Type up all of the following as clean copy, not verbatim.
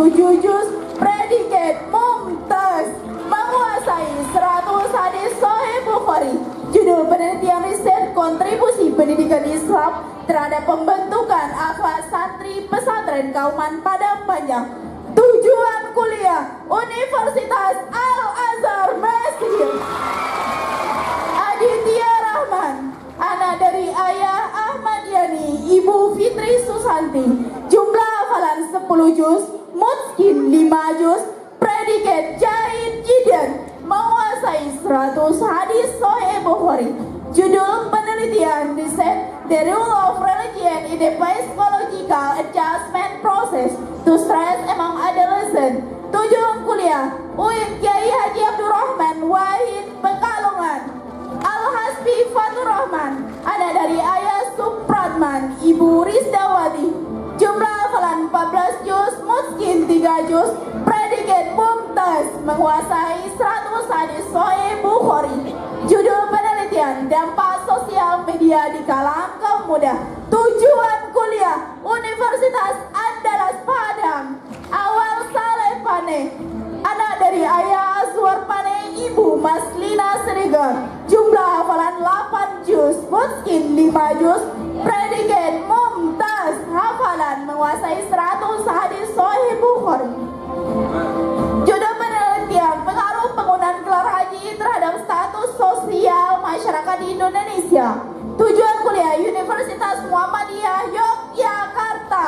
7 juz, predikat mumtaz, menguasai 100 hadis Sahih Bukhari. Judul penelitian riset kontribusi pendidikan Islam terhadap pembentukan akhlak santri pesantren Kauman Padang Panjang. Tujuan kuliah Universitas Al-Azhar Mesir. Aditya Rahman, anak dari ayah Ahmad Yani, ibu Fitri Susanti. Jumlah hafalan 10 juz, mutskin 5 juz, predikat Jahid Jidan, menguasai 100 hadis Sahih Bukhari. Judul penelitian riset The Role of Religion in the Psychological Adjustment Process to Stress Among Adolescents. Tujuan kuliah UIN Kiai Haji Abdul Rahman Wahid Pekalongan. Al-Hasbi Fatur Rahman, anak dari ayah Supratman, ibu Rizdawati. Jumlah hafalan 14 juz, mutskin 3 juz, predikat mumtaz, menguasai 100 hadis Sahih Bukhari. Judul penelitian dampak sosial media di kalangan kaum muda. Tujuan kuliah Universitas Andalas Padang. Awal Saleh Pane, anak dari ayah Azwar Pane, ibu Maslina Siregar. Jumlah hafalan 8 juz, mutskin 5 juz, predikat mumtaz, hafalan menguasai 100 hadis Sahih Bukhari. Judul penelitian pengaruh penggunaan gelar haji terhadap status sosial masyarakat di Indonesia. Tujuan kuliah Universitas Muhammadiyah Yogyakarta.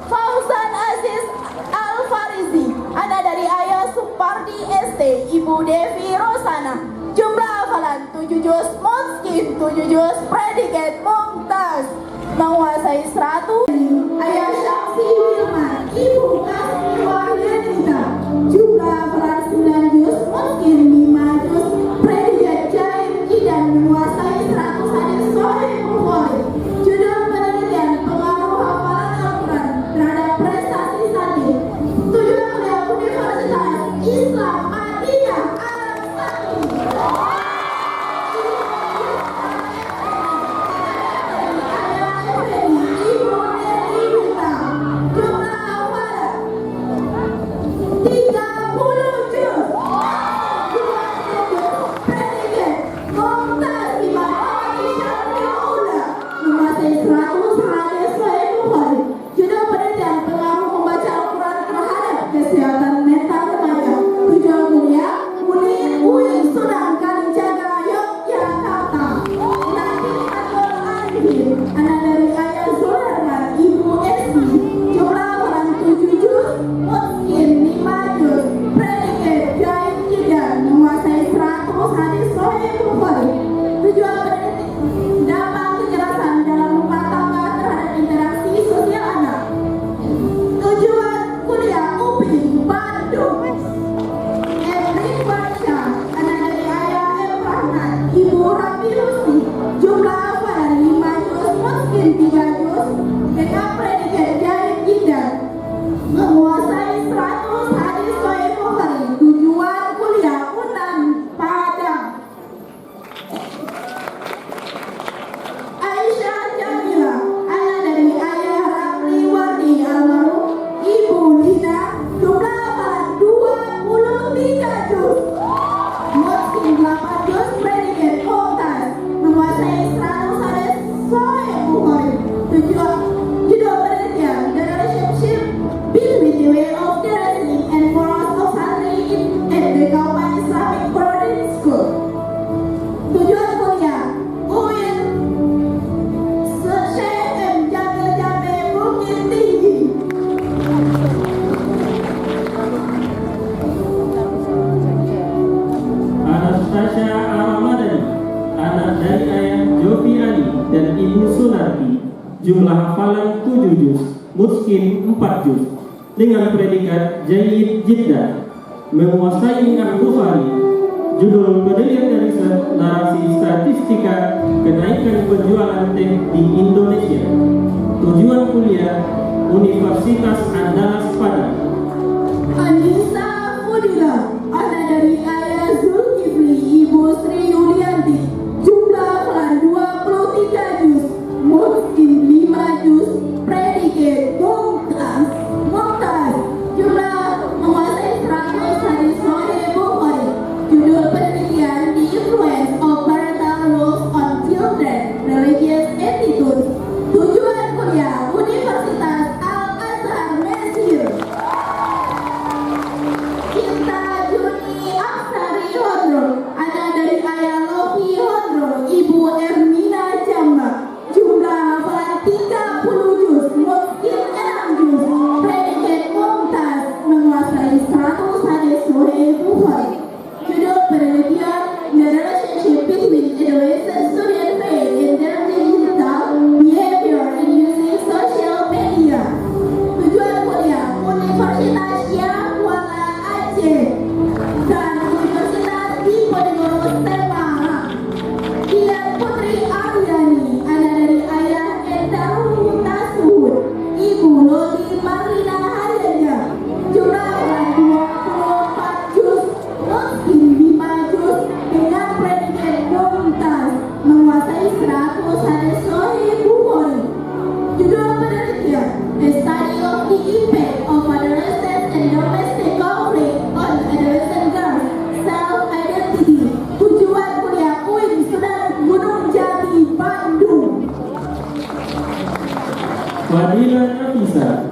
Fauzan Aziz Al-Farizi, anak dari ayah Supardi ST, ibu Devi Rosana. Jumlah hafalan 7 juz, mutskin 7 juz, predikat mumtaz, menguasai 100. Ayah Syamsi Wilman, ibu Kasmi Wahyanita. Jumlah hafalan 9 juz, mutskin 5 juz, predikat Jahid Jidan, menguasai 100 hadis Sahih Bukhari. Judul penelitian pengaruh hafalan Al-Quran terhadap prestasi santri. Tujuan kuliah Universitas Islam Madinah Arab Saudi. Jumlah hafalan 7 juz, mutskin 4 juz, dengan predikat Jahid Jidan, menguasai Al-Bukhari. Judul penelitian riset narasi statistika kenaikan penjualan teh di Indonesia. Tujuan kuliah Universitas Andalas Padang. Anissa Fudila, anak dari ayah Zulkifli, ibu Sri Yulianti. Jumlah hafalan 23 juz, mutskin 5 juz, predikat mumtaz. Jumlah 100 hadis Sahih Bukhari. Judul penelitian: A Study of the Impact of Adolescent and Domestic Conflict on Adolescent Girls Self-Identity. Tujuan kuliah UIN Sunan Gunung Jati, Bandung. Fadilah Nafisa,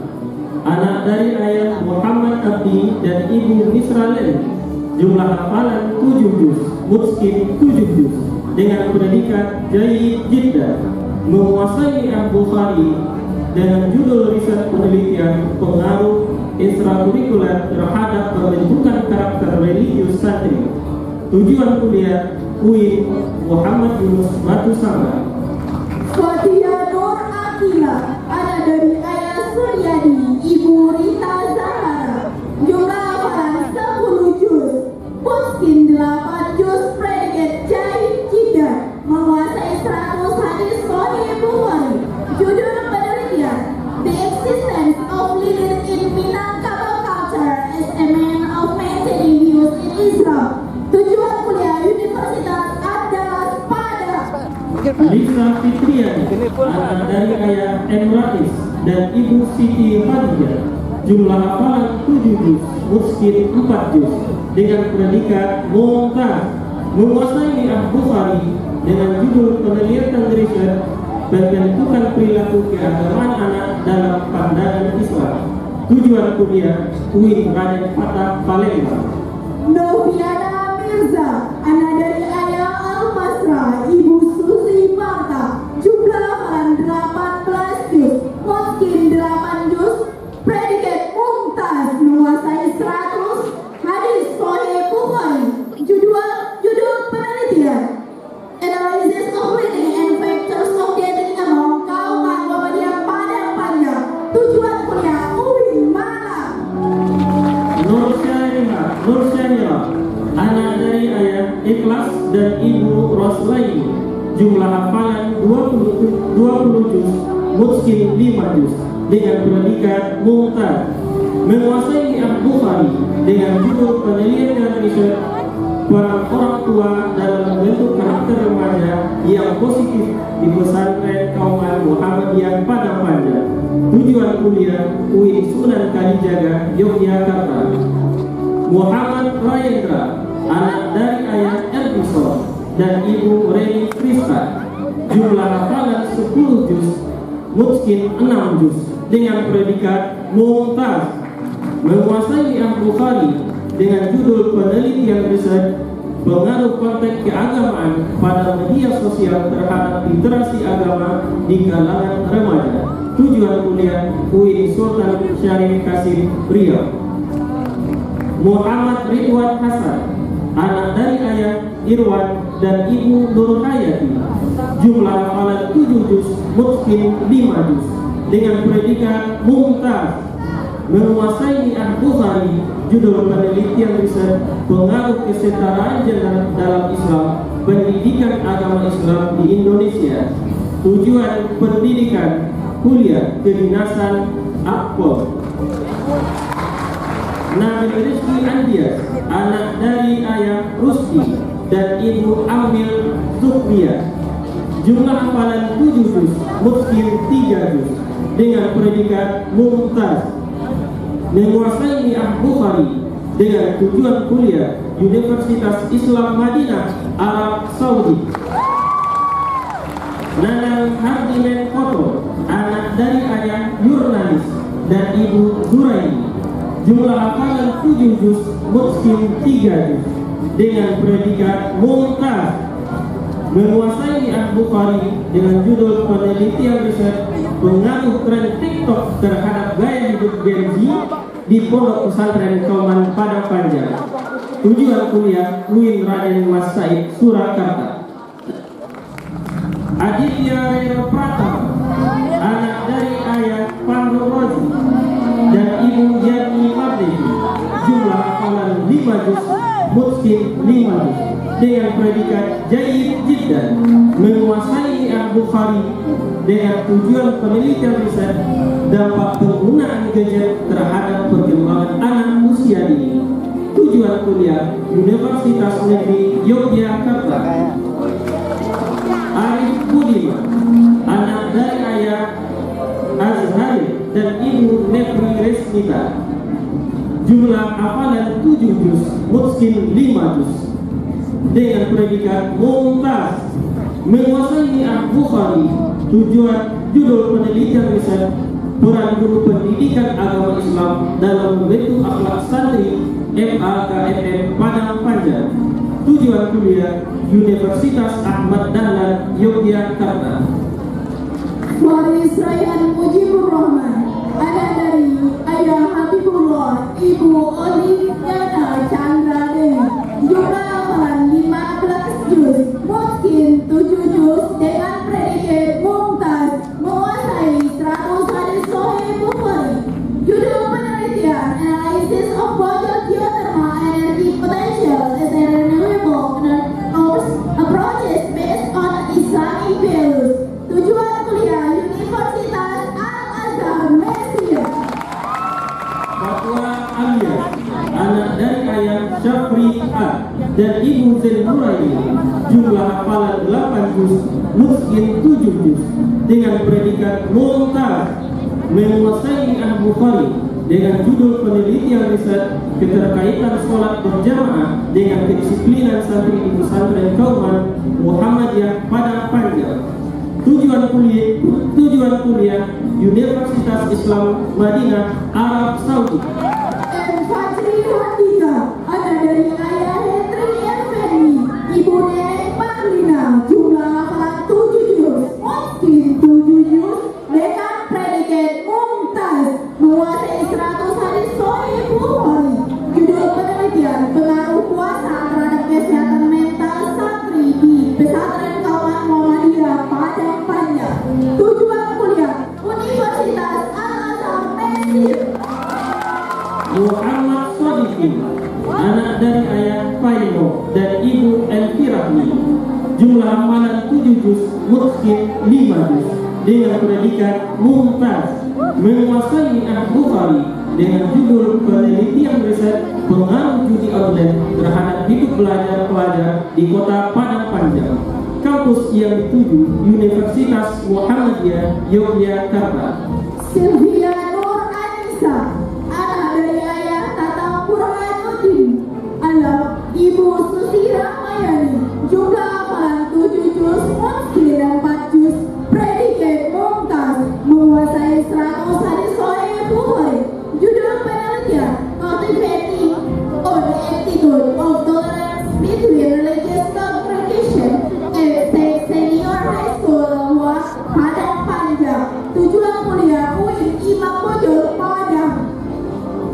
anak dari ayah Muhammad Abdi dan ibu Misra Len, jumlah hafalan 7 juz, mutskin 7 juz, dengan predikat Jayyid Jiddah, menguasai Al-Bukhari dengan judul riset penelitian pengaruh ekstrakurikuler terhadap pembentukan karakter religius santri. Tujuan kuliah UIN Muhammad Yunus Batu Sangga. Fatia Nur Akila, anak dari ayah Suryadi, ibu Rita Zahara, jumlah hafalan 10 juz, mutskin 8 juz, predikat Jayyid Jiddah, menguasai 100 hadis Sahih Bukhari. Judul penelitian: The Existence of Leaders in Minangkabau Culture as a Man of Maintaining Views in Islam. Tujuan kuliah Universitas Andalas Padang. Lisa Fitriani, anak dari ayah Emratis dan ibu Siti Khadijah, jumlah hafalan 7 juz, mutskin 4 juz, dengan predikat Mumtaz, menguasai Al-Bukhari dengan judul penelitian riset pembentukan perilaku keagamaan anak dalam pandangan Islam. Tujuan kuliah UIN Raden Fatah Palembang. Noviana Mirza, anak dari ayah Al-Masra, ibu Susi Marta, jumlah hafalan 18 juz, mutskin 8 juz, predikat Mumtaz, menguasai 100 hadis Sahih Bukhari. Judul penelitian: Analysis of Reading and Factors of Getting Among Kaum Muhammadiyah Padang Panjang. Tujuan kuliah UIN Malang. Nur Syahira, anak dari ayah Ikhlas dan ibu Roslaini, jumlah hafalan 20 juz, mutskin 5 juz, dengan predikat Mumtaz, menguasai Al-Bukhari dengan judul penelitian riset para orang tua dalam membentuk karakter remaja yang positif di pesantren kaum Muhammadiyah Padang Panjang. Tujuan kuliah UIN Sunan Kalijaga, Yogyakarta. Muhammad Rayendra, anak dari ayah Elbison dan ibu Reni Krista, jumlah hafalan 10 juz, mutskin 6 juz, dengan predikat Mumtaz, menguasai Al-Bukhari dengan judul penelitian riset pengaruh konteks keagamaan pada media sosial terhadap literasi agama di kalangan remaja. Tujuan kuliah UIN Sultan Syarif Kasim, Riau. Muhammad Ridwan Hasan, anak dari ayah Irwan dan ibu Nur Hayati, jumlah hafalan 7 juz, mutskin 5 juz, dengan predikat Mumtaz, menguasai Al-Bukhari, judul penelitian riset pengaruh kesetaraan gender dalam Islam, pendidikan agama Islam di Indonesia. Tujuan pendidikan kuliah kedinasan Akpol. Nabi Rizki Andias, anak dari ayah Rusdi dan ibu Amil Zubria, jumlah hafalan 7 juz, mutskin 3 juz, dengan predikat Mumtaz, menguasai Al-Bukhari dengan tujuan kuliah Universitas Islam Madinah, Arab Saudi. Nanang Hardimen Koto, anak dari ayah Yurnanis dan ibu Duraini, jumlah hafalan 7 juz, mutskin 3 juz, dengan predikat Mumtaz, menguasai Al-Bukhari dengan judul penelitian riset pengaruh tren TikTok terhadap gaya hidup Gen Z di Pondok Pesantren Kauman Padang Panjang. Tujuan kuliah UIN Raden Mas Said, Surakarta. Aditya Rero Pratama, anak dari ayah Pandu Rozi dan ibu Yati Mardini, jumlah hafalan 5 juz, mutskin 5 juz, dengan predikat Jayyid Jiddah, menguasai Al-Bukhari dengan tujuan penelitian riset dampak penggunaan gadget terhadap perkembangan anak usia dini. Tujuan kuliah Universitas Negeri Yogyakarta. Arif Budi, Salimah, anak dari ayah Azhari dan ibu Nefri Resmita. Jumlah hafalan 7 juz, mutskin 5 juz. Dengan predikat mumtaz, menguasai Al-Bukhari. Tujuan judul penelitian riset peran guru pendidikan agama Islam dalam membentuk akhlak santri MAKMM Padang Panjang. Tujuan kuliah Universitas Ahmad Dahlan Yogyakarta. Waris Rayhan Mujibur Rahman, anak dari ayah Habibullah, ibu Oliviana Chandra Dewi. Jumlah hafalan 15 juz, mutskin 7 juz dengan predikat mumtaz, menguasai 100 hadis sahih Bukhari. Judul penelitian Analysis of Bottle Geothermal Energy Potential as a Renewable Approaches based on Islamic values. Tujuan kuliah Universitas Al-Azhar Mesir. Fatwa Aliyah, anak dari ayah Syafri A dan ibu Zainuraini. Jumlah hafalan 8 juz, mutskin 7 juz. Dengan predikat mumtaz, menguasai Al-Bukhari. Dengan judul penelitian riset keterkaitan sholat berjamaah dengan kedisiplinan santri di pesantren Kauman Muhammadiyah Padang Panjang. Tujuan kuliah Universitas Islam Madinah Arab Saudi. M. Fajri Handika, anak dari ayah Hendrik Effendi, ibu Nenek Marlina. Jumlah hafalan 7 juz, mutskin 7 juz dengan predikat mumtaz, menguasai 100 hadis sahih Bukhari. Judul penelitian pengaruh puasa terhadap kesehatan mental santri di pesantren Kauman Muhammadiyah Padang Panjang. Tujuan kuliah Universitas Al-Azhar Mesir. Muhammad Sadiqin, anak dari ayah Faino dan ibu Elfirahmi. Jumlah hafalan 7 juz, mutskin 5 juz. Dengan predikat mumtaz, menguasai Al-Bukhari. Dengan judul penelitian riset pengaruh judi online terhadap hidup belajar pelajar di kota Padang Panjang. Kampus yang dituju Universitas Muhammadiyah Yogyakarta. Sylvia Nur Anissa, anak dari ayah Tata Burhanuddin, anak ibu Susi Rahmayani. Jumlah hafalan 7 juz, mutskin 4 juz, predikat mumtaz, menguasai 100 hadis sahih Bukhari. Judul penelitian Cultivating on Attitude of Tolerance Between Religious Congregation at Senior High School Padang Panjang. Tujuan kuliah UIN Imam Bonjol Padang.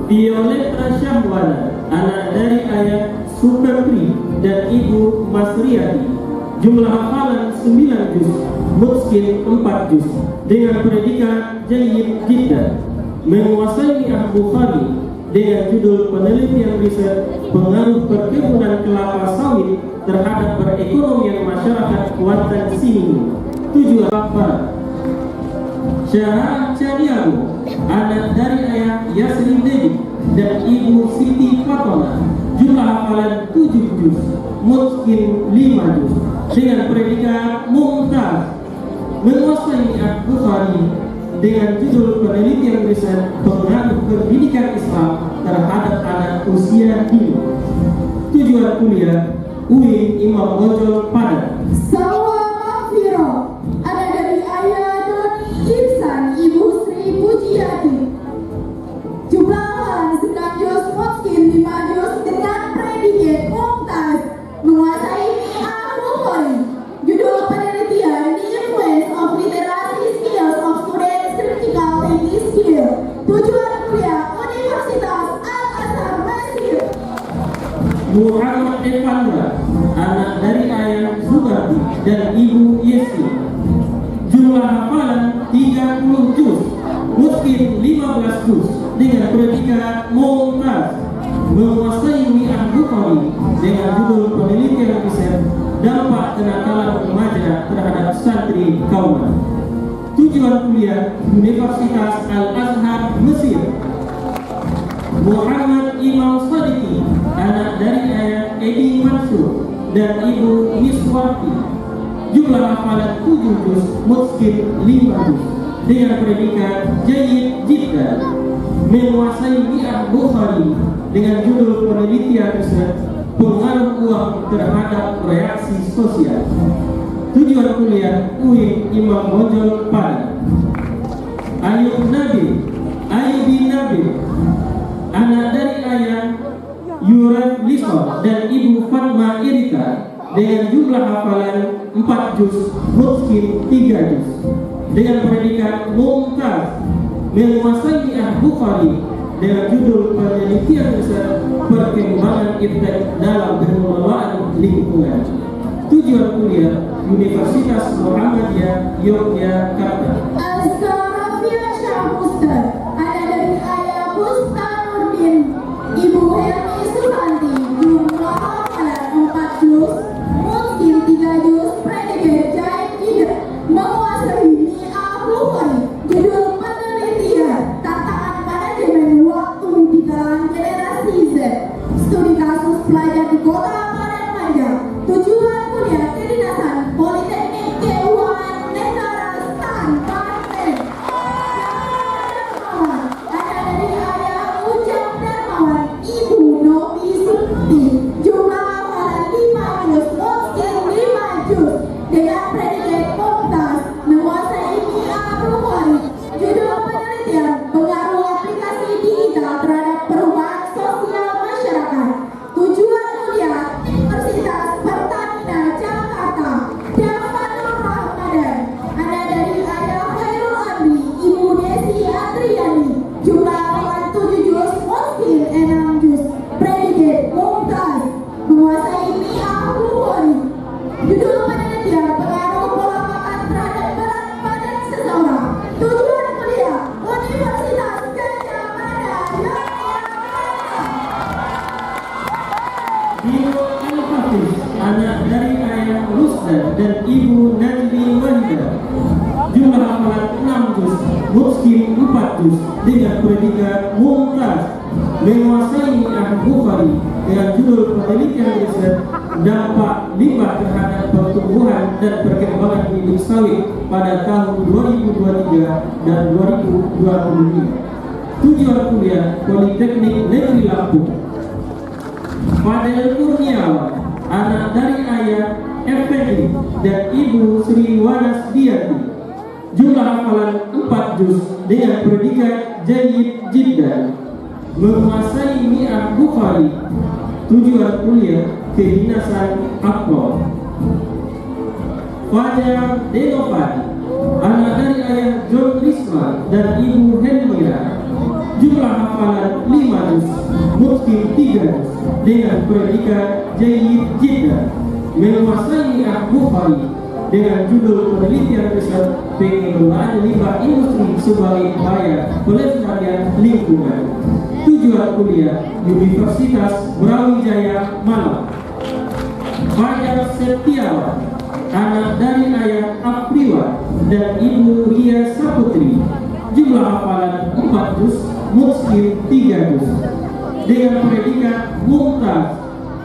Violeta Syahwana, anak dari ayah Supri dan ibu Masriati. Jumlah hafalan 9 juz, mutskin 4 juz. Dengan predikat Jayyid Jiddan, menguasai Al-Bukhari. Dengan judul penelitian riset pengaruh perkebunan kelapa sawit terhadap perekonomian masyarakat Kuantan Sini. Tujuan apa? Syarah Cadiago, anak dari ayah Yasrin Dedi dan ibu Siti Fatona. Jumlah hafalan 7 juz, mutskin 5 juz. Dengan predikat mumtaz, menguasai Al-Bukhari. Dengan judul penelitian riset pengaruh pendidikan Islam terhadap anak usia dini. Tujuan kuliah UIN Imam Bonjol Padang. Sawa Mafiro, anak dari ayah Doni Ihsan, ibu Sri Pujiati. Jumlah hafalan 9 juz, mutskin 5 juz dengan predikat mumtaz, menguasai Al-Bukhari. Judul penelitian The Influence of Literary Skills of Students Critical Thinking Skill. Tujuan kuliah Universitas Al-Azhar Mesir. Muhammad Evandra, anak dari ayah Zubardi dan ibu Yesi. Jumlah hafalan 30 juz, mutskin 15 juz. Dengan predikat mumtaz, menguasai Al-Bukhari. Dengan judul penelitian riset dampak kenakalan remaja terhadap santri Kauman. Tujuan kuliah Universitas Al-Azhar Mesir. Muhammad Imam Sadiqi, anak dari ayah Edi Mansur dan ibu Miswati. jumlah hafalan 7 juz, mutqin 5 juz, dengan predikat jayyid jiddan. Menguasai Mi'ah Bukhari, dengan judul penelitian riset pengaruh uang terhadap reaksi sosial. Tujuan kuliah UIN Imam Bonjol Padang. Ayubi Nabi, anak dari ayah Yuraf Lison dan ibu Fatma Irika, dengan jumlah hafalan 4 juz, mutqin 3 juz, dengan predikat mumtaz. Menguasai Mi'ah Bukhari, dengan judul penelitian riset perkembangan efek dalam pengelolaan lingkungan. Tujuan kuliah Universitas Muhammadiyah Yogyakarta. Askarafia Syahmustar, anak dari ayah Bustanurdin, ibu Hermi Susanti, jumlah hafalan 4 juz, mutqin 3 juz, predikat jayyid jiddan. Menguasai Mi'ah Bukhari, judul penelitian tantangan manajemen waktu di kalangan generasi Z, studi kasus pelajar di kota Padang. Tujuan kuliah kedinasan Politeknik Keuangan Negara Stan Banten. Darmawan, anak dari ayah Ujang Darmawan, ibu Novi Suti, jumlah hafalan 5 juz, mutqin 5 juz, dengan predikat mumtaz. Menguasai Mi'ah Bukhari, judul penelitian pengaruh aplikasi digital terhadap perubahan sosial masyarakat. Tujuan kuliah Universitas Pertamina Jakarta. Dafanur Rahmadan, anak dari ayah Khairul Amri, ibu Desi Adriani, jumlah hafalan 7 juz, mutqin 6 juz, predikat mumtaz. Menguasai Mi'ah Bukhari, judul penelitian pengaruh pola makan terhadap berat badan seseorang. Tujuan kuliah Universitas Gajah Mada Yogyakarta. Dio Al-Hafiz, anak dari ayah Rusdan dan ibu Najmi Wahida, jumlah hafalan 6 juz, mutqin 4 juz, dengan predikat mumtaz. Menguasai Mi'ah Bukhari, dengan judul penelitian riset dampak limbah terhadap pertumbuhan dan perkembangan hidup sawit pada tahun 2023 dan 2025. Tujuan kuliah Politeknik Negeri Lampung. Fadel Kurniawan, anak dari ayah Effendi dan ibu Sri Wanas Diati, jumlah hafalan 4 juz, dengan predikat jayyid jiddan. Menguasai Mi'ah Bukhari. Tujuan kuliah kedinasan Akpol. Fajar Denovadi, anak dari ayah John Risman dan ibu Henmira, jumlah hafalan 5 juz, mutqin 3 juz, dengan predikat jayyid jiddan. Menguasai Mi'ah Bukhari, dengan judul penelitian riset pengelolaan limbah industri sebagai upaya pelestarian lingkungan. Tujuan kuliah Universitas Brawijaya Malang. Fajar Setiawan, anak dari ayah Afriwan dan ibu Ria Saputri, jumlah hafalan 4 juz, mutqin 3 juz, dengan predikat mumtaz.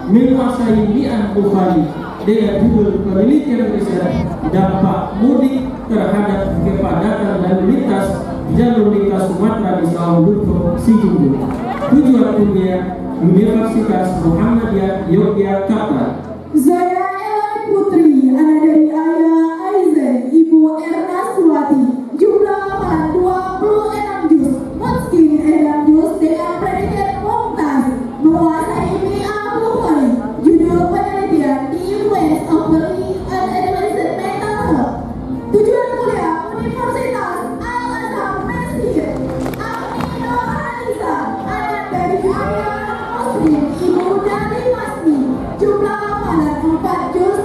Menguasai Mi'ah Bukhari, dengan judul penelitian riset dampak mudik terhadap kepadatan lalu lintas jalur lintas Sumatera di Sawalunto Sijunjung. Tujuan kuliah Universitas Muhammadiyah Yogyakarta. Zaya Elai Putri, anak dari ayah Aizen, ibu Erna Sulati, jumlah hafalan 26 juz, mutqin 6 juz, dengan predikat mumtaz. Menguasai Mi'ah Bukhari, judul penelitian The Influence of Belief and Adolescent Mental Health. Tujuan kuliah Universitas Al-Azhar Mesir. Amino Anissa, anak dari ayah Muslim, ibu dari Masni, jumlah hafalan 4 juz,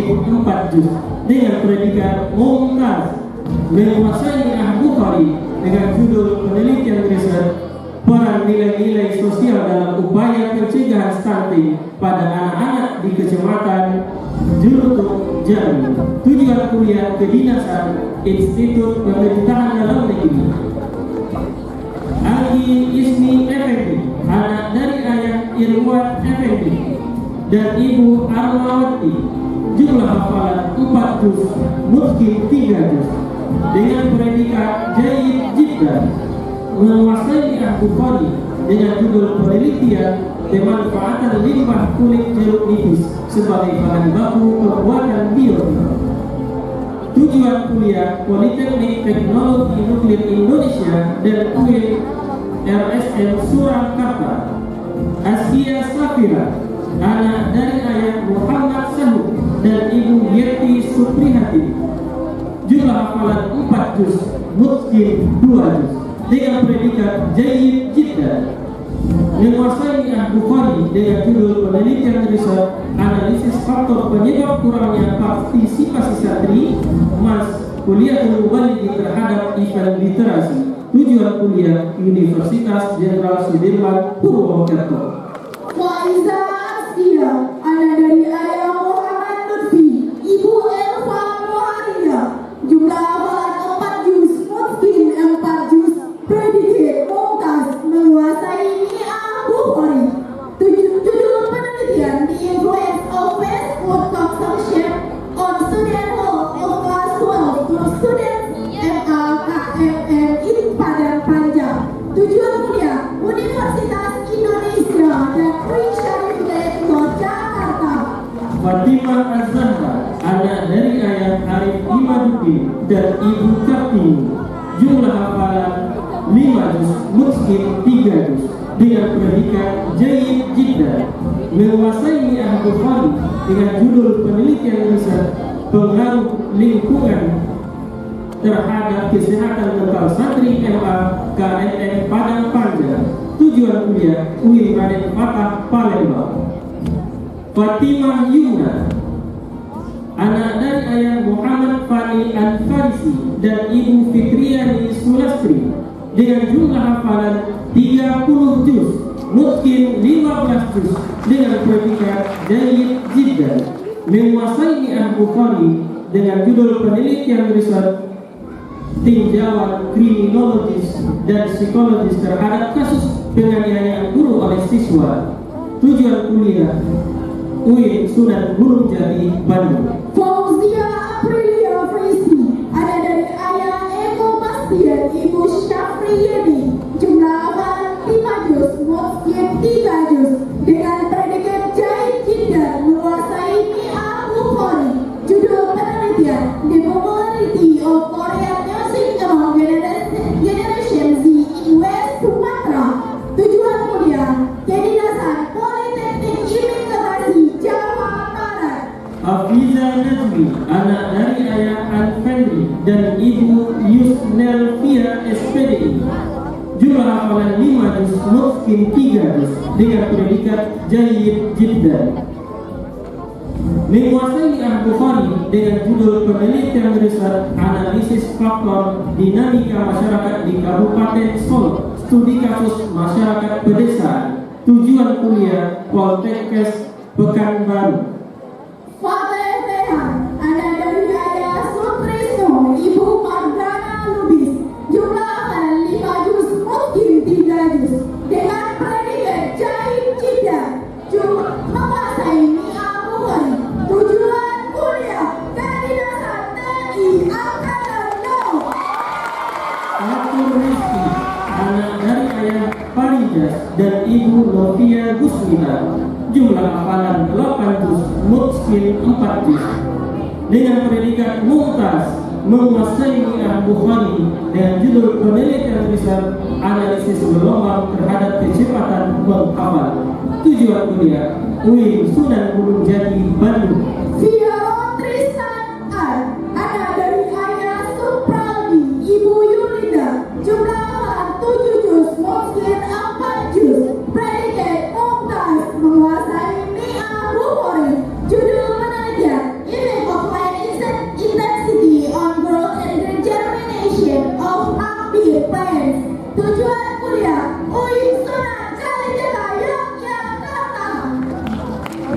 Mutskin 4 juz dengan predikat mumtaz, menguasai Al-Bukhari dengan judul penelitian riset peran nilai-nilai sosial dalam upaya pencegahan stunting pada anak-anak di Kecamatan Julutuk Jambi. Tujuan kuliah kedinasan Institut Pemerintahan Dalam Negeri. Agi Ismi Effendi, anak dari ayah Irwan Effendi dan ibu Armawati, jumlah hafalan 4 juz, Mutskin 3 juz dengan predikat Jayyid Jiddan, menguasai Al-Bukhari dengan judul penelitian pemanfaatan limbah kulit jeruk nipis sebagai bahan baku pembuatan biotik. Tujuan kuliah Politeknik Teknologi Nuklir Indonesia dan UIN RSN Surakarta. Askia Safira, anak dari ayah Muhammad Sahud dan ibu Yeti Suprihati, jumlah hafalan 4 juz, Mutskin 2 juz dengan predikat Jayyid Jiddan, menguasai Al-Bukhari dengan judul penelitian riset analisis faktor penyebab kurangnya partisipasi santri Mas kuliah Mubaligi terhadap event literasi. Tujuan kuliah Universitas Jenderal Sudirman Purwokerto. Faiza Askia, anak dari ayah Muhammad Lutfi, ibu Elva Muharia, jumlah hafalan 4 juz, Mutskin 4 juz, predikat mumtaz, menguasai Al-Bukhari. Judul penelitian The Influence of Fast Food Consumption on Student Health of Class 12 to Students MAKMM in Padang Panjang. Tujuan kuliah Universitas Indonesia dan Queen Syarif Hidayatullah Jakarta. Fatimah Az-Zahra, anak dari ayah Arif Imaduddin dan ibu Kartini, jumlah hafalan 5 juz, Mutskin 3 juz dengan predikat Jayyid Jiddan, menguasai Al-Bukhari dengan judul penelitian riset pengaruh lingkungan terhadap kesehatan mental santri MA KMM Padang Panjang. Tujuan kuliah UIN Raden Fatah Palembang. Fatimah Yumna, anak dari ayah Muhammad Fani Al-Farisi dan ibu Fitriani Sulastri, dengan jumlah hafalan 30 juz, Mutskin 15 juz dengan predikat Jayyid Jiddan, menguasai Al-Bukhari dengan judul penelitian riset tinjauan kriminologis dan psikologis terhadap kasus penganiayaan guru oleh siswa. Tujuan kuliah UIN Sunan Gunung Jati, Bandung. Fauzia Aprilia Fristi, anak dari ayah Eko Bastian, ibu Syafriyadi, jumlah hafalan 5 juz, Mutskin 3 juz dengan predikat Jayyid Jiddan, menguasai Al-Bukhari. Judul penelitian The Popularity of Korean Music Among Generation Z in West Sumatra. Tujuan kuliah kedinasan Politeknik Imigrasi Jawa Barat. Hafiza Najmi, anak dari ayah Al-Fendi dan ibu Yusnelvia SPDI, jumlah hafalan 5 juz, Mutskin 3 juz dengan predikat Jayyid Jiddan, menguasai Al-Bukhari dengan judul penelitian riset analisis faktor dinamika masyarakat di Kabupaten Solo, studi kasus masyarakat pedesaan. Tujuan kuliah Poltekkes Pekanbaru. Fateh Tehan, anak dari ayah Sutrisno, ibu Margana Lubis, jumlah hafalan 5 juz, Mutskin 3 juz dengan predikat Jayyid Jiddan, menguasai Al-Bukhari. Tujuan kuliah kedinasan TNI Angkatan Laut. Fatur Rizki, anak dari ayah Faridas dan ibu Novia Gusmina, jumlah hafalan 8 juz, Mutskin 4 juz dengan predikat mumtaz, menguasai Al-Bukhari dengan judul penelitian riset analisis gelombang terhadap kecepatan menghafal. Tujuan kuliah UIN Sunan Gunung Jati, Bandung. Via Tristan Ar, anak dari ayah Supraldi, ibu Yulinda, jumlah hafalan 7 juz, Mutskin 4 juz, predikat mumtaz, menguasai Al-Bukhari. Judul penelitian Tujuan kuliah UIN Sunan Kalijaga Yogyakarta.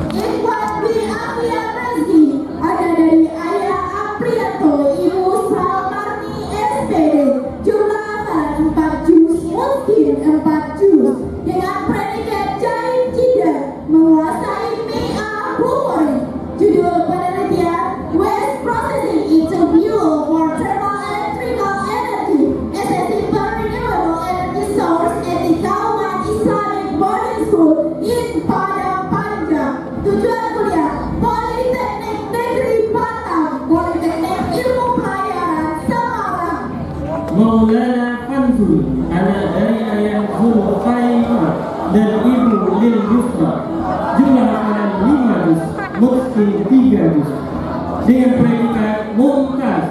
Ikhwan Bi Afia Rezki ada dari Ayah Aprianto, Ibu Salmarni SPD, jumlah hafalan 4 juz, mungkin 4 juz, dengan predikat jahit jidat, menguasai mi'ah bukhari. Judul penelitian Waste Processing into Fuel for Thermal Electrical Energy, Accessible Renewable Energy Source at the Kauman Islamic Boarding School in Padang Panjang. Tujuan kuliah Politeknik Negeri Batam, Politeknik Ilmu Pelayaran Semarang. Maulana Fanzul, anak dari ayah Zulfaimah dan ibu Lil Yusra, jumlah hafalan 5 juz, mungkin 3 juz, dengan predikat mumtaz,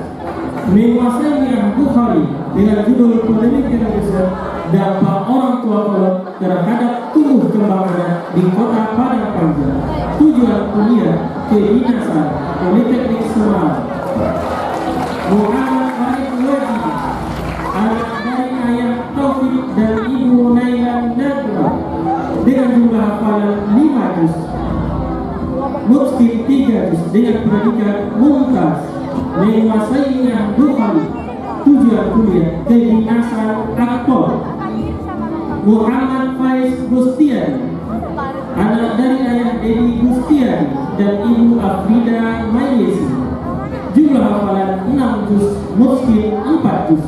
menguasai mi'ah bukhari dengan judul penelitian riset dampak orang tua kolot terhadap tumbuh kembang anak di kota Padang Panjang. Tujuan kuliah kedinasan Politeknik Semarang. Muhammad Farid Wajib, anak dari ayah Taufik dan ibu Nailan Nadra, dengan jumlah hafalan 5 juz, mungkin 3 juz, dengan predikat mumtaz, menguasai mi'ah bukhari. Tujuan kuliah kedinasan aktor. Muhammad Faiz Gustian, anak dari ayah Dedi Gustian dan ibu Afrida Mayesi, jumlah hafalan 6 juz, mungkin 4 juz,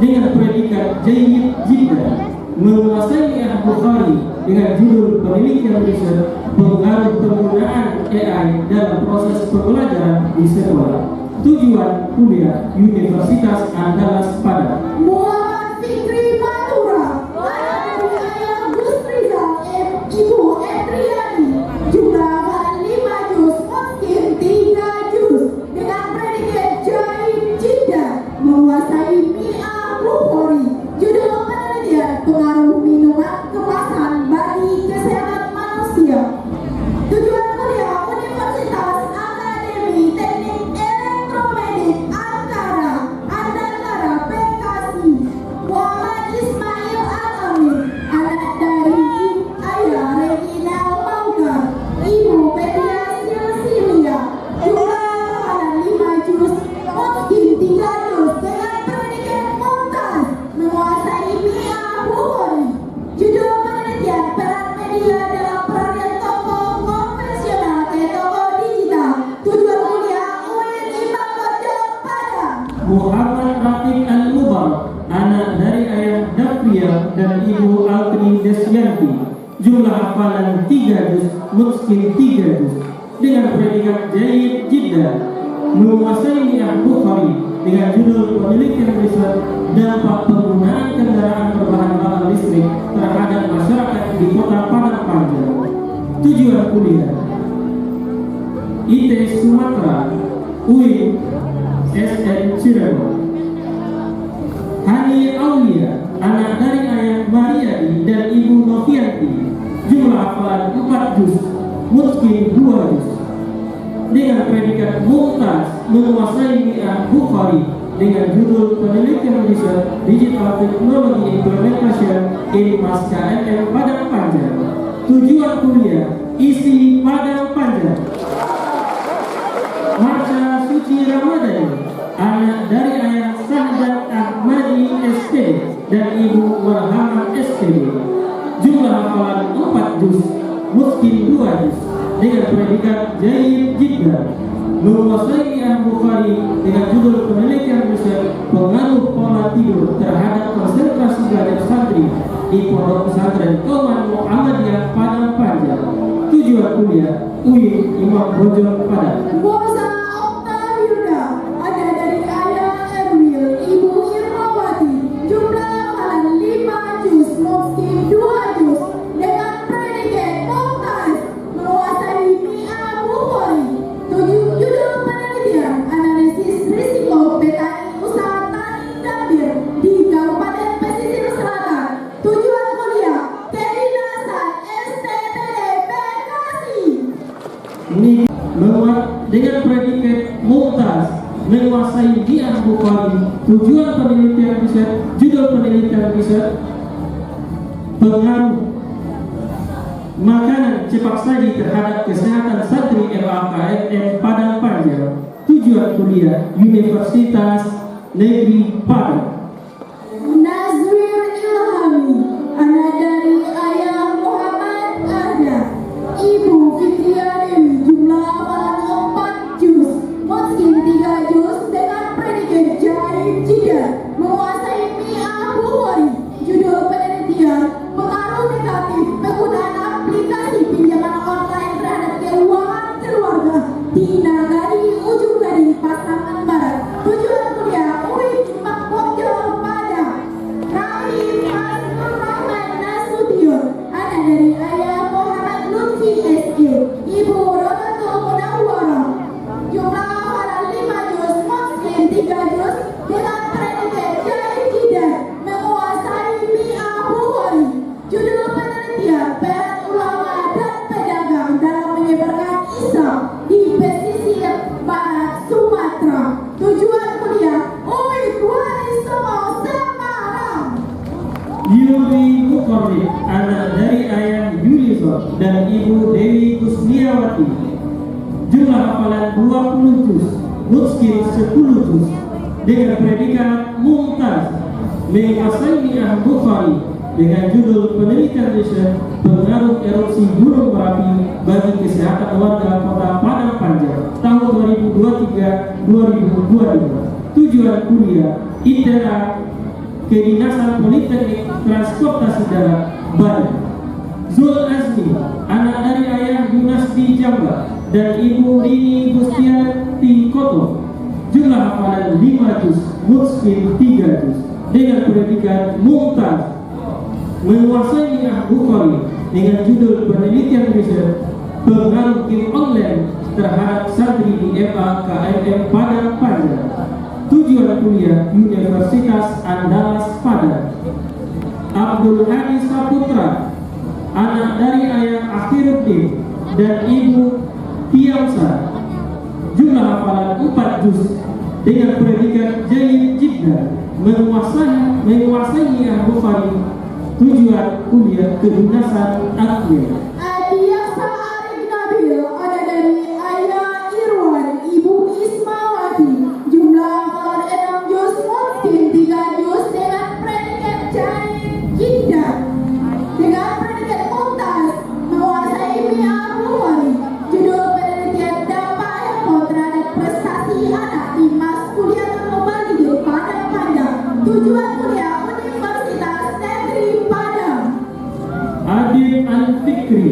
dengan predikat jahit jidat, menguasai mi'ah bukhari dengan judul penelitian riset pengaruh penggunaan AI dalam proses pembelajaran di sekolah. Tujuan kuliah Universitas Andalas Padang. Muhammad Fikri Madura, anak dari ayah Gus Rizal, ibu Etriani, jumlah hafalan 5 juz, mungkin 3 juz, dengan predikat jahit jidat, menguasai mi'ah bukhari. Judul penelitian pengaruh minuman kemasan bagi kesehatan manusia. Tujuan kuliah Universitas Akademi Teknik Elektromedik Ankara, Andakara, Bekasi. Muhammad Ismail Al-Amin, anak dari ayah Regina Mauga, ibu Petia Silsilia, jumlah hafalan 5 juz, mungkin 3 juz, dengan predikat mumtaz, menguasai mi'ah bukhari. Judul penelitian peran media dalam peralihan toko konvensional ke toko digital. Tujuan kuliah UIN Imam Bonjol Padang. Muhammad Rafiq Al-Mubarak, anak dari ayah Dafria dan ibu Altri Desyanti, jumlah hafalan 3 juz, mungkin 3 juz, dengan predikat jahit jidat, menguasai mi'ah bukhari dengan judul penelitian riset dampak penggunaan kendaraan berbahan bakar listrik terhadap masyarakat di kota Padang Panjang. Tujuan kuliah IT Sumatera, UIN SN Cirebon. Hani Aulia, anak dari ayah Mariadi dan ibu Novianti, jumlah hafalan 4 juz, mungkin 2 juz, dengan predikat mumtaz, menguasai mi'ah bukhari dengan judul penelitian riset digital teknologi implementation in Mas KMM Padang Panjang. Tujuan kuliah isi Padang Panjang. Marsha Suci Ramadhani, anak dari ayah Sahdat Ahmadi ST dan ibu Warhamah SPD, jumlah hafalan 4 juz, mungkin 2 juz, dengan predikat jahit jidat, menguasai mi'ah bukhari dengan judul penelitian riset pengaruh pola tidur terhadap konsentrasi belajar santri di Pondok Pesantren Kauman Muhammadiyah Padang Panjang. Tujuan kuliah UIN Imam Bonjol Padang. Moza Oktawiuda, ada dari ayah Erwil, ibu Irmawati, jumlah hafalan 5 juz, mungkin 2 juz, dengan predikat mumtaz, menguasai mi'ah bukhari. Judul penelitian analisis risiko petani usaha tani gambir di Kabupaten Pesisir Selatan. Tujuan kuliah kedinasan STTD Bekasi. Menguat menguasai Sahih Bukhari, tujuan penelitian riset, judul penelitian riset, pengaruh makanan cepat saji terhadap kesehatan santri LAKMM Padang Panjang, tujuan kuliah Universitas Negeri Padang. Nazwir Ilhami, anak dari ayah Muhammad Ahda, ibu Fitriani, jumlah hafalan 4 juz, Muslim 3 juz dengan predikat jahit jidat, menguasai Mi'ah Bukhari, judul penelitian pengaruh negatif penggunaan aplikasi pinjaman online terhadap keuangan keluarga di Nagari Ujung Gading Pasaman Barat, tujuan kuliah UIN Makmojol Padang. Rahim Masnur Rahman Nasution, anak dari ayah Muhammad Lutfi SE, ibu Rodatul Munawwarah, jumlah hafalan 5 juz, Muslim 3 juz dengan predikat jahit jidat, menguasai Mi'ah Bukhari, judul penelitian peran ulama dan pedagang dalam menyebarkan Islam di pesisir barat Sumatera, tujuan kuliah UIN Walisomo Semarang. Yuri Mukorri, anak dari ayah Yulison dan ibu Dewi Kusniawati, jumlah hafalan 20 juz, Muslim 10 juz dengan predikat mumtaz, menguasai Sahih Bukhari dengan judul penelitian riset pengaruh erupsi Gunung Merapi bagi kesehatan warga Kota Padang Panjang tahun 2023-2025, tujuan kuliah ITERA Kedinasan Politeknik Transportasi Darat Bandung. Zul Azmi, anak dari ayah Yunasdi Jamba dan ibu Rini Gustiati Koto, jumlah hafalan 5 juz, Muslim 3 juz dengan predikat mumtaz, menguasai Sahih Bukhari dengan judul penelitian riset pengaruh game online terhadap santri di LAKMM Padang Panjang, tujuan kuliah Universitas Andalas Padang. Abdul Hadi Saputra, anak dari ayah Akhiruddin dan ibu Tiamsa, jumlah hafalan 4 juz dengan predikat jahit jidat, menguasai Sahih Bukhari, tujuan kuliah kedinasan akmil. Adiaksa Arif Nabil, anak dari ayah Irwan, ibu Ismawati, jumlah hafalan 6 juz, Muslim 3 juz dengan predikat jahit jidat, dengan predikat mumtaz, menguasai Mi'ah Bukhari, judul penelitian dampak ekspor terhadap prestasi anak di Mas Kuliah Global di Padang Panjang, tujuan kuliah Universitas Negeri Padang. Adib Al-Fikri,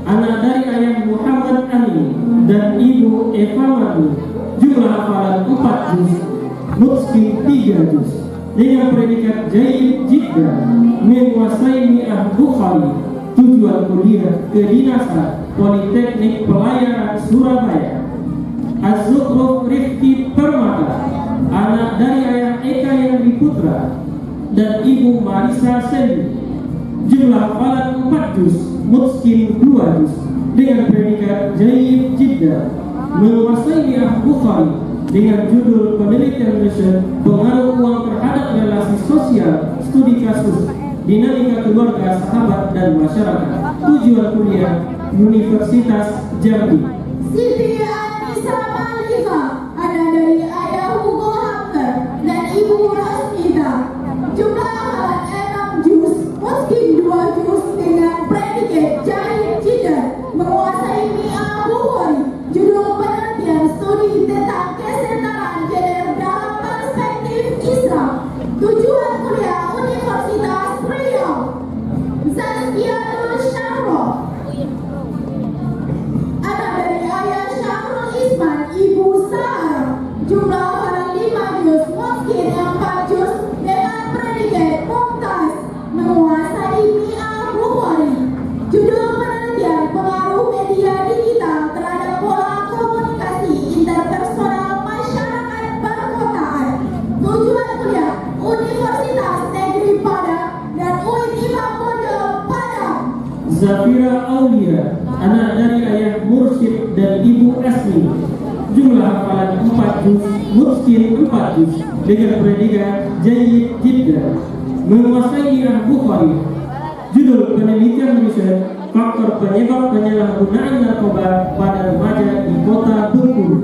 anak dari ayah Muhammad Amin dan ibu Eva Mani, jumlah hafalan 4 juz, Muslim 3 juz dengan predikat jahit jidat, menguasai Sahih Bukhari, tujuan kuliah kedinasan Politeknik Pelayaran Surabaya. Az-Zukhruf Rifki Permata, anak dari ayah Eka Yandri Putra dan ibu Marisa Sendi, jumlah hafalan 4 juz, Muslim 2 juz dengan predikat jahit jidat, menguasai Sahih Bukhari dengan judul penelitian riset pengaruh uang terhadap relasi sosial, studi kasus, dinamika keluarga, sahabat dan masyarakat, tujuan kuliah Universitas Jambi. Siti Anissa Malika, anak dari ayah Hugo Hamka dan ibu Rasmita, jumlah hafalan 6 juz, Muslim 2 juz dengan predikat jahit jidat, menguasai Mi'ah Bukhari, judul penelitian studi tentang kesetaraan gender dalam perspektif Islam, tujuan kuliah Universitas Riau. Zazkiatul Syahroh, anak dari ayah Syahrul Isman, ibu Sarah, jumlah hafalan 5 juz, Muslim 4 juz dengan predikat mumtaz, menguasai Mi'ah Bukhari, judul penelitian pengaruh media digital terhadap pola komunikasi interpersonal masyarakat perkotaan, tujuan kuliah Universitas Negeri Padang dan UIN Imam Bonjol Padang. Zafira Aulia, anak dari ayah Mursyid dan ibu Asmi, jumlah hafalan 4 juz, Mutskin 4 juz dengan predikat Jayyid Jiddan. Menguasai Al-Bukhari. Judul penelitian riset faktor penyebab penyalahgunaan narkoba pada remaja di kota Bengkulu.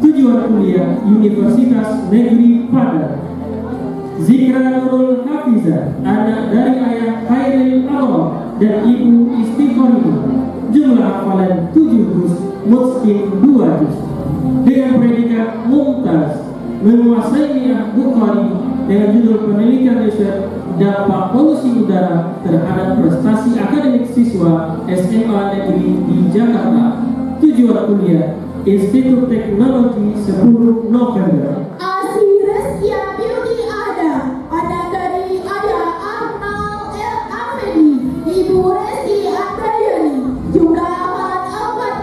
Tujuan kuliah Universitas Negeri Padang. Zikra Nurul Hafizah, anak dari ayah Khairil Allah dan ibu Istiqomah. Jumlah hafalan 7 juz, Mutskin 2 juz. Dengan predikat Mumtaz. Menguasai Al-Bukhari dengan judul penelitian riset dampak polusi udara terhadap prestasi akademik siswa SMA Negeri di Jakarta. Tujuan kuliah Institut Teknologi 10 November. Asi Reskia Beauty Ada, anak dari ayah Arnal El Afedi, ibu Resti Andayani. Jumlah hafalan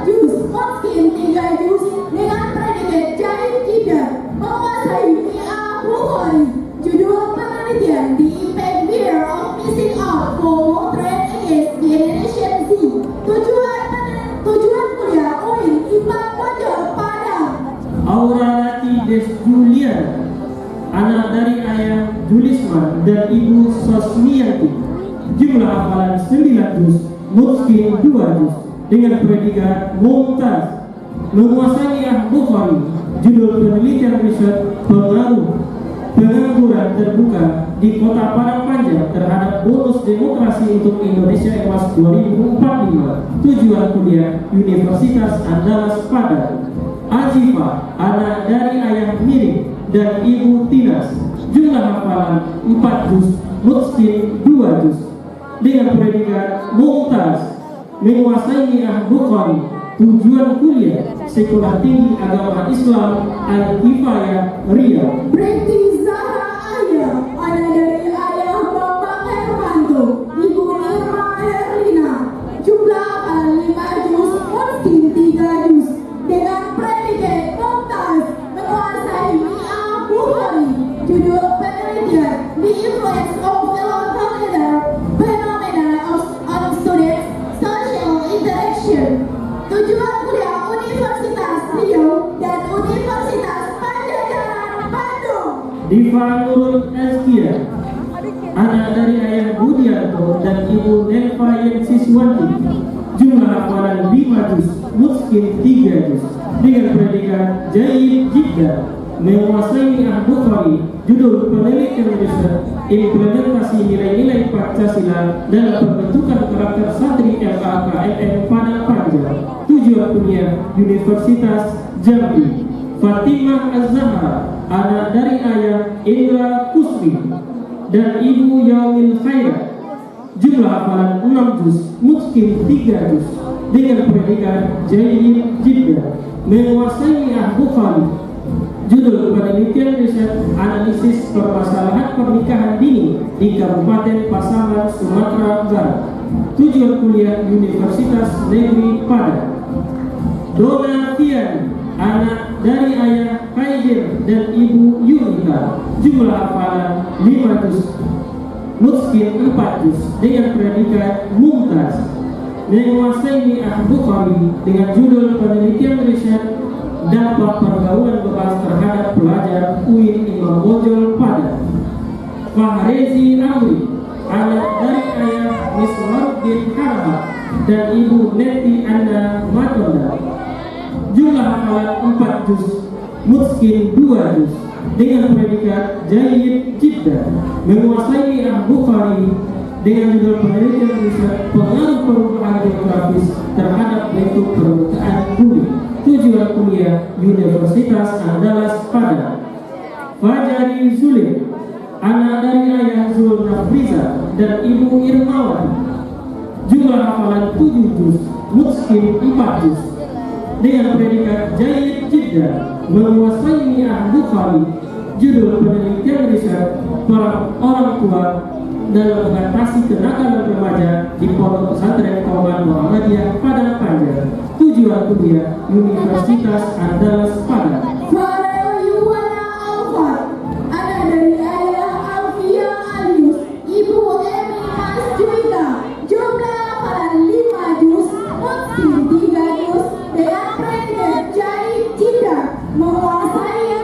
4 juz, Mutskin 3 juz dengan predikat Jayyid Jiddan. Menguasai Al-Bukhari. Judul penelitian The Impact Fear of Missing Out for Trend Against Generation Z. Tujuan kuliah UIN IPA Pojok Padang. Auralati Des Julian, anak dari ayah Julisman dan ibu Sosmiyanti. Jumlah hafalan 9 juz, Mutskin 2 juz dengan predikat Mumtaz. Menguasai Al-Bukhari. Judul penelitian riset pengaruh pengangguran terbuka di Kota Padang Panjang terhadap bonus demokrasi untuk Indonesia EWAS 2045. Tujuan kuliah Universitas Andalas Padang. Azifa, anak dari ayah Miring dan ibu Tinas. Jumlah hafalan 4 juz, Mutskin 2 juz dengan predikat Mumtaz. Menguasai Al-Bukhari. Tujuan kuliah Sekolah Tinggi Agama Islam Al-Kifayah Riau. Preti Zahra Ayah, anak dari ayah Bapak Hermanto, ibu Irma Herlina. Jumlah hafalan 5 juz, Mutskin 3 juz dengan predikat Mumtaz. Menguasai Al-Bukhari. Judul penelitian The Influence of Calendar Phenomena on Students Social Interaction. Tujuan kuliah Universitas Riau dan Universitas Pajajaran Bandung. Diva Nurul Azkia, anak dari ayah Budianto dan ibu Nelva Yensiswanti. Jumlah hafalan 5 juz, Mutskin 3 juz dengan predikat Jayyid Jiddan. Menguasai Al-Bukhari. Judul penelitian riset implementasi nilai-nilai Pancasila dalam pembentukan karakter santri LKKMM Padang Panjang. Tujuan kuliah Universitas Jambi. Fatimah Az-Zahra, anak dari ayah Indra Kusmi dan ibu Yaumil Khairat. Jumlah hafalan 6 juz, Mutskin 3 juz dengan predikat Jayyid Jiddan. Menguasai Al-Bukhari. Judul penelitian riset analisis permasalahan pernikahan dini di Kabupaten Pasaman, Sumatera Barat. Tujuan kuliah Universitas Negeri Padang. Dona Tian, anak dari ayah Kaidir dan ibu Yunita. Jumlah hafalan 5 juz, Mutskin 4 juz dengan predikat Mumtaz. Menguasai Al-Bukhari dengan judul penelitian riset dampak pergaulan bebas terhadap pelajar UIN Imam Bonjol Padang. Fahrezi Amri, anak dari ayah Miswaruddin Harahap dan ibu Neti Anda Matonda. Jumlah hafalan 4 juz, Mutskin 2 juz dengan predikat Jayyid Jiddan. Menguasai Al-Bukhari dengan judul penelitian riset pengaruh perubahan demografis terhadap bentuk permukaan bumi. Tujuan kuliah Universitas Andalas Padang. Fajari Zulim, anak dari ayah Zul Nafriza dan ibu Irmawati. Jumlah hafalan 7 juz, Mutskin 4 juz dengan predikat Jayyid Jiddan. Menguasai Al-Bukhari. Judul penelitian riset orang tua dalam mengatasi kenakalan remaja di Pondok Pesantren Kauman Muhammadiyah Padang Panjang. Tujuan kuliah Universitas Andalas Padang. Farel Yuwana Alfat, anak dari ayah Alfia Alius, ibu Emi Mas Juwita. Jumlah hafalan 5 juz, Mutskin 3 juz dengan predikat Jayyid Jiddan. Menguasai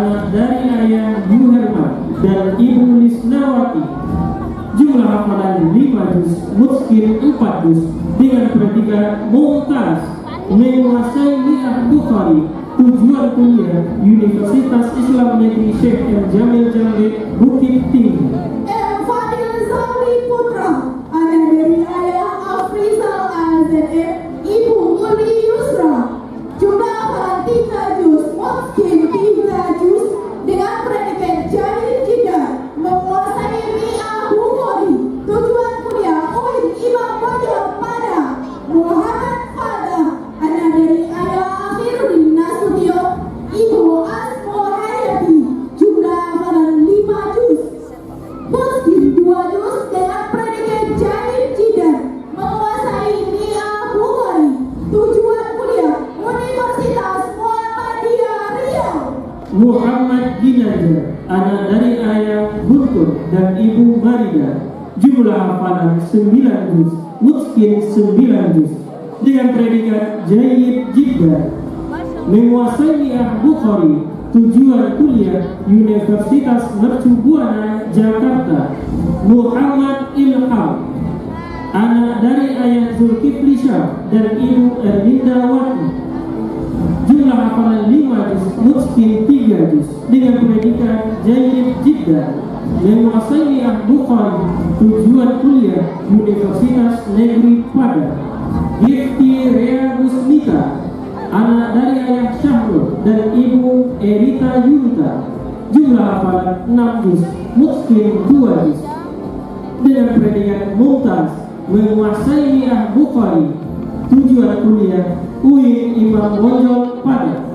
anak dari ayah Yuherman dan ibu Lisnawati. Jumlah hafalan 5 juz, mutskin 4 juz, dengan predikat mumtaz, menguasai Ni'ah Bukhari, tujuan kuliah Universitas Islam Negeri Syekh M. Jamil Jamil, Bukit Tinggi. Fadil Zawli Putra, anak dari ayah Afrizal AZM, ibu Uli Yusra. Jumlah hafalan 3 juz, mutskin 3 juz, dengan predikat jahil jidat, menguasai Ni'ah Bukhari, tujuan kuliah UIN Imam Bonjol Padang. Muhammad Fadah, anak dari ayah Akhiruddin Nasution, ibu Asmo Hayati. Jumlah hafalan 5 juz, mutskin 2 juz, dengan predikat jahil jidat, menguasai Ni'ah Bukhari, tujuan kuliah Universitas Muhammadiyah Riau. Muhammad Ginaja, anak dari ayah Guntur dan ibu Marida. Jumlah hafalan 9 juz, mutskin 9 juz, dengan predikat jayyid jiddan, menguasai Ni'ah Bukhari, tujuan kuliah Universitas Mercu Buana Jakarta. Muhammad Ilham, anak dari ayah Zulkifli Syah dan ibu Erlinda Wati. Jumlah hafalan 5 juz, mutskin 3 juz, dengan predikat jayyid jiddan, menguasai Ni'ah Bukhari, tujuan kuliah Universitas Negeri Padang. Gifti Rea Gusmita, anak dari ayah Syahrul dan ibu Erita Yunta. Jumlah hafalan 6 juz, mutskin 2 juz, dengan predikat mumtaz, menguasai Ni'ah Bukhari, tujuan kuliah UIN Imam Bonjol Padang.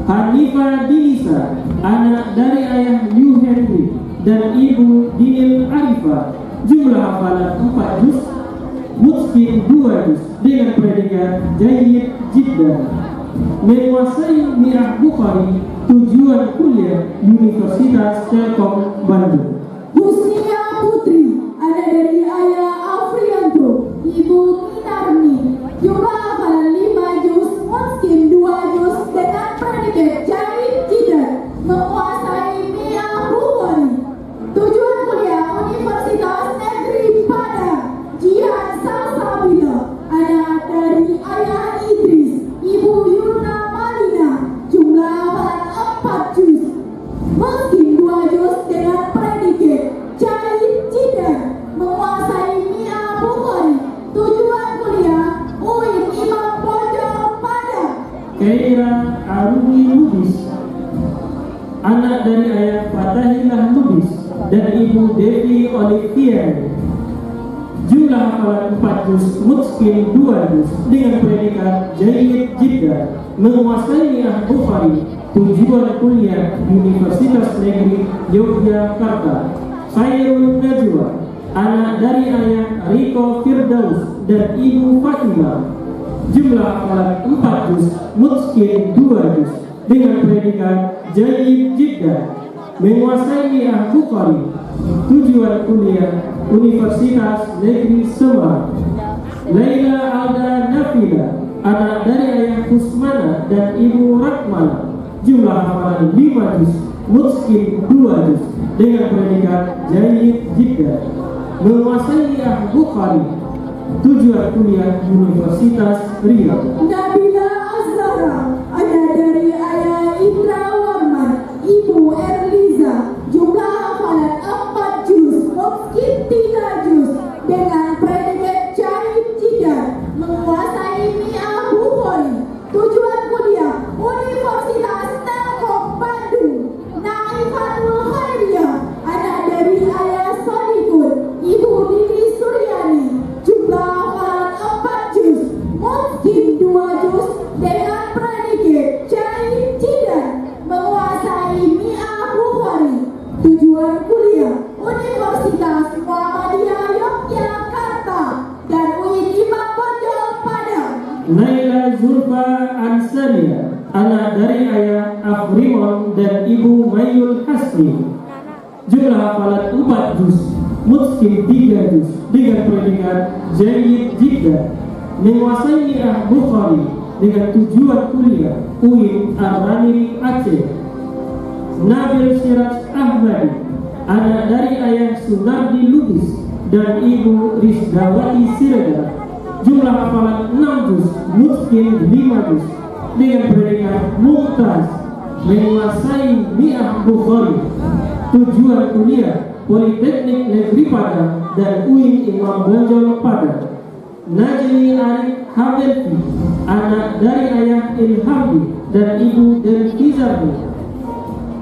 Hanifah Dinisa, anak dari ayah Yu Henry dan ibu Dinil Arifah. Jumlah hafalan 4 juz, mutskin 2 juz, dengan predikat jayyid jiddan, menguasai Ni'ah Bukhari, tujuan kuliah Universitas Telkom Bandung. Husnia Putri, anak dari ayah Afrianto, ibu Minarni. Jumlah hafalan 5 juz, mutskin 2 juz, dengan predikat jahil jidat, menguasai Ni'ah Bukhari, tujuan kuliah Universitas Negeri Padang. Jihan Salsabila, anak dari ayah Idris, ibu Yuna Malina. Jumlah hafalan 4 juz, mutskin 2 juz, dengan predikat jahil jidat, menguasai Ni'ah Bukhari, tujuan kuliah UIN Imam Bonjol Padang. Keira Arumi Lubis, anak dari ayah Fatahillah Lubis dan ibu Devi Olivier. Jumlah hafalan 4 juz, mutskin 2 juz, dengan predikat jayyid jiddan, menguasai Ni'ah Bukhari, tujuan kuliah Universitas Negeri Yogyakarta. Khairul Najwa, anak dari ayah Riko Firdaus dan ibu Fatimah. Jumlah hafalan 4 juz, mutskin 2 juz, dengan predikat jayyid jiddan, menguasai Ni'ah Bukhari, tujuan kuliah Universitas Negeri Semarang. Laila Alda Nafila, anak dari ayah Kusmana dan ibu Ratmana. Jumlah hafalan 5 juz, mutskin 2 juz, dengan predikat jayyid jiddan, menguasai Ni'ah Bukhari, tujuan kuliah Universitas Riau. Nabila Azhara, anak dari ayah Indra Warman, ibu Erliza. Jumlah hafalan 4 juz, mutskin 3 juz, dengan predikat jahil jidat, menguasai Ni'ah Bukhari, tujuan kuliah Universitas Telkom Bandung. Naifatul Khairiyah, anak dari ayah Sodikun, ibu Dini Suryani. Jumlah hafalan 4 juz, mutskin 2 juz, dengan predikat jahil jidat, menguasai Ni'ah Bukhari, tujuan kuliah Universitas Muhammadiyah Yogyakarta dan UIN Imam Bonjol Padang. Naila Zulfa Ansariya, anak dari ayah Afrimon dan ibu Mayul Hasni. Jumlah hafalan 4 juz, mutskin 3 juz, dengan predikat jayyid jiddan, menguasai Ni'ah Bukhari, dengan tujuan kuliah UIN Ar-Raniri Aceh. Nabil Siraj Ahmadi, anak dari ayah Sunardi Lubis dan ibu Risdawati Siregar, jumlah hafalan 6 juz, mungkin 5 juz, dengan predikat mumtaz, menguasai Mi'ah Bukhari, tujuan kuliah Politeknik Negeri Padang dan UIN Imam Bonjol Padang. Najli Arif Habelvi, anak dari ayah Ilhamdi dan ibu Delfizarni,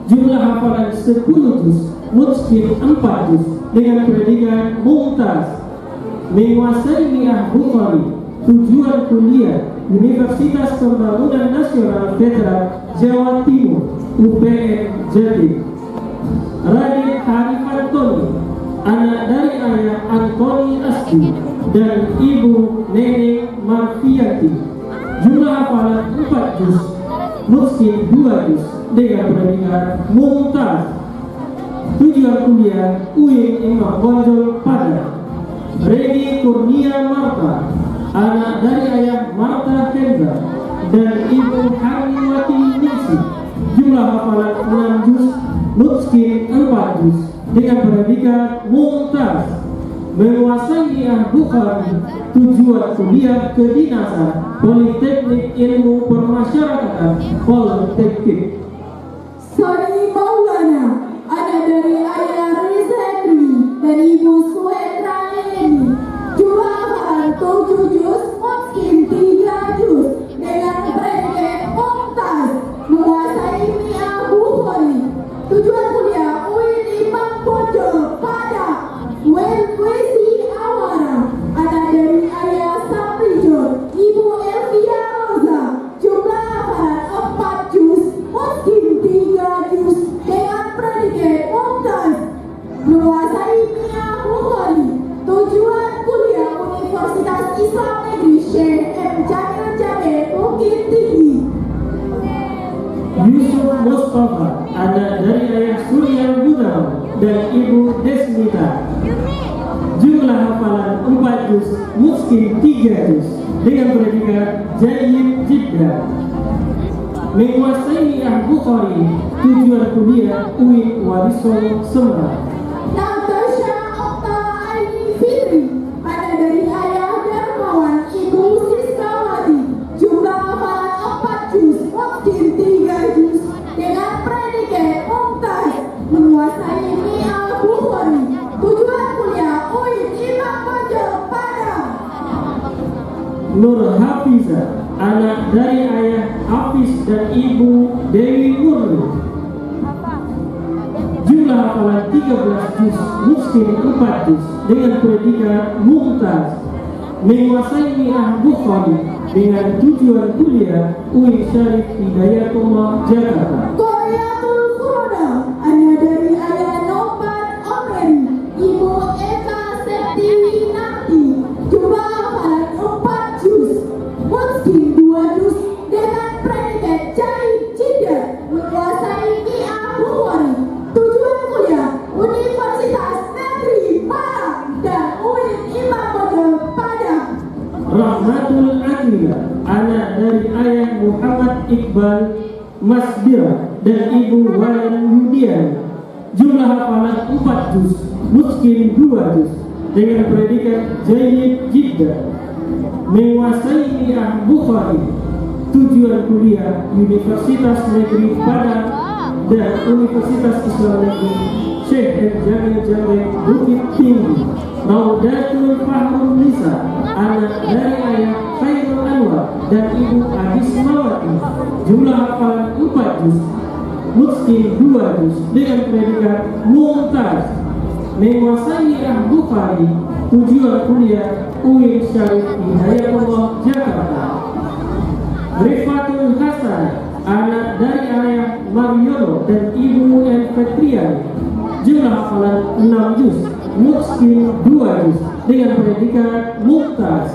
jumlah hafalan 10 juz, mungkin 4 juz, dengan predikat mumtaz, menguasai Mi'ah Bukhari, tujuan kuliah Universitas Pembangunan Nasional Federal Jawa Timur UPN Jatim. Radit Harif Antoni, anak dari ayah Antoni Asdi dan ibu Neneng Marfiati, jumlah hafalan 4 juz, mungkin 2 juz, dengan predikat mumtaz, tujuan kuliah UIN Imam Bonjol Padang. Reni Kurnia Marta, anak dari ayah Marta Hendra dan ibu Hamiwati Ningsi, jumlah hafalan 6 juz, mungkin 4 juz, dengan predikat mumtaz, menguasai Mi'ah Bukhari, tujuan kuliah kedinasan Politeknik Ilmu Permasyarakatan Politeknik. Sani Maulana, anak dari ayah Riza Henry dan ibu Suhetra Eni, jumlah hafalan 7 juz, mungkin 3 juz, dengan predikat mumtaz, menguasai Mi'ah Bukhari, tujuan kuliah UIN Imam Bonjol Padang. Wesi Awara, anak dari ayah Saprijon, ibu Elvia Rosa, jumlah hafalan 4 juz, mungkin 3 juz, dengan predikat mumtaz, menguasai Mi'ah Bukhari, tujuan kuliah Universitas Islam Negeri Syekh M. Jamil Jabe Bukit Tinggi. Yusuf Mustafa, anak dari ayah Surya Gunawan dan ibu Desmita, jumlah hafalan 4 juz, mungkin 3 juz, dengan predikat Jayyid Jiddah, menguasai Mi'ah Bukhari, tujuan kuliah UIN Wariso Semarang. Natasha Okta Aini Fitri, anak dari ayah Darmawan, ibu Siskawati, jumlah hafalan 4 juz, mungkin 3 juz, dengan predikat mumtaz, menguasai Mi'ah Bukhari, tujuan kuliah UIN Imam Bonjol Padang. Nur Hafiza, anak dari ayah Hafiz dan ibu Dewi Murni, jumlah hafalan 13 juz, mungkin 4 juz, dengan predikat mumtaz, menguasai Mi'ah Bukhari, dengan tujuan kuliah UIN Syarif Hidayatullah Jakarta. Koreatul Furoda, anak dari ayah Nobat Omeri, ibu Eka Septinati, jumlah hafalan 4 juz, mungkin 2 juz, dengan predikat Jayyid Jiddah, menguasai Mi'ah Bukhari, tujuan kuliah Universitas Negeri Padang dan UIN Imam Bonjol Padang. Rahmatul Aqilah, anak dari ayah Muhammad Iqbal Masbira dan ibu Wayan Yudian, jumlah hafalan 4 juz, mungkin 2 juz, dengan predikat Jayyid Jiddah, menguasai Mi'ah Bukhari, tujuan kuliah Universitas Negeri Padang dan Universitas Islam Negeri Syekh M. Jamil Jabe Bukit Tinggi. Raudatul Fahrul Nisa, anak dari ayah Khairul Anwar dan ibu Adis Mawati, jumlah hafalan 4 juz, mungkin 2 juz, dengan predikat mumtaz, menguasai Mi'ah Bukhari, tujuan kuliah UIN Syarif Hidayatullah Jakarta. Rifatul Hasan, anak dari ayah Mariono dan ibu El Fetriani, jumlah hafalan 6 juz, mungkin 2 juz, dengan predikat mumtaz,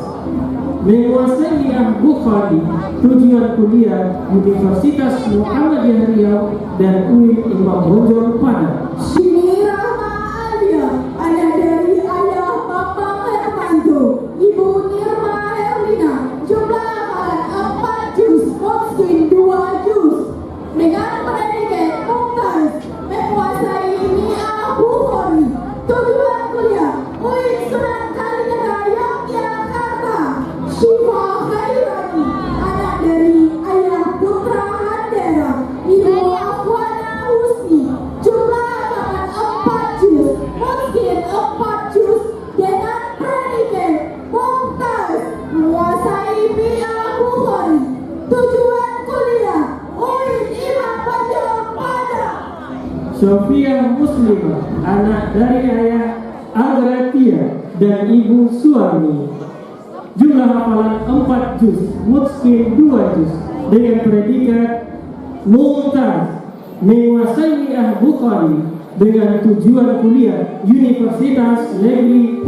menguasai Mi'ah Bukhari, tujuan kuliah Universitas Muhammadiyah Riau dan UIN Imam Bonjol Padang. Shini Rahma Alia, anak dari ayah Bapak Hermanto, ibu Nirma Herlina, jumlah hafalan 4 juz, mungkin 2 juz, dengan predikat mumtaz, Sofia Muslimah, anak dari ayah Agratia dan ibu Suami. Jumlah hafalan 4 juz, mutskin 2 juz, dengan predikat mumtaz, menguasai Bukhari dengan tujuan kuliah Universitas Negeri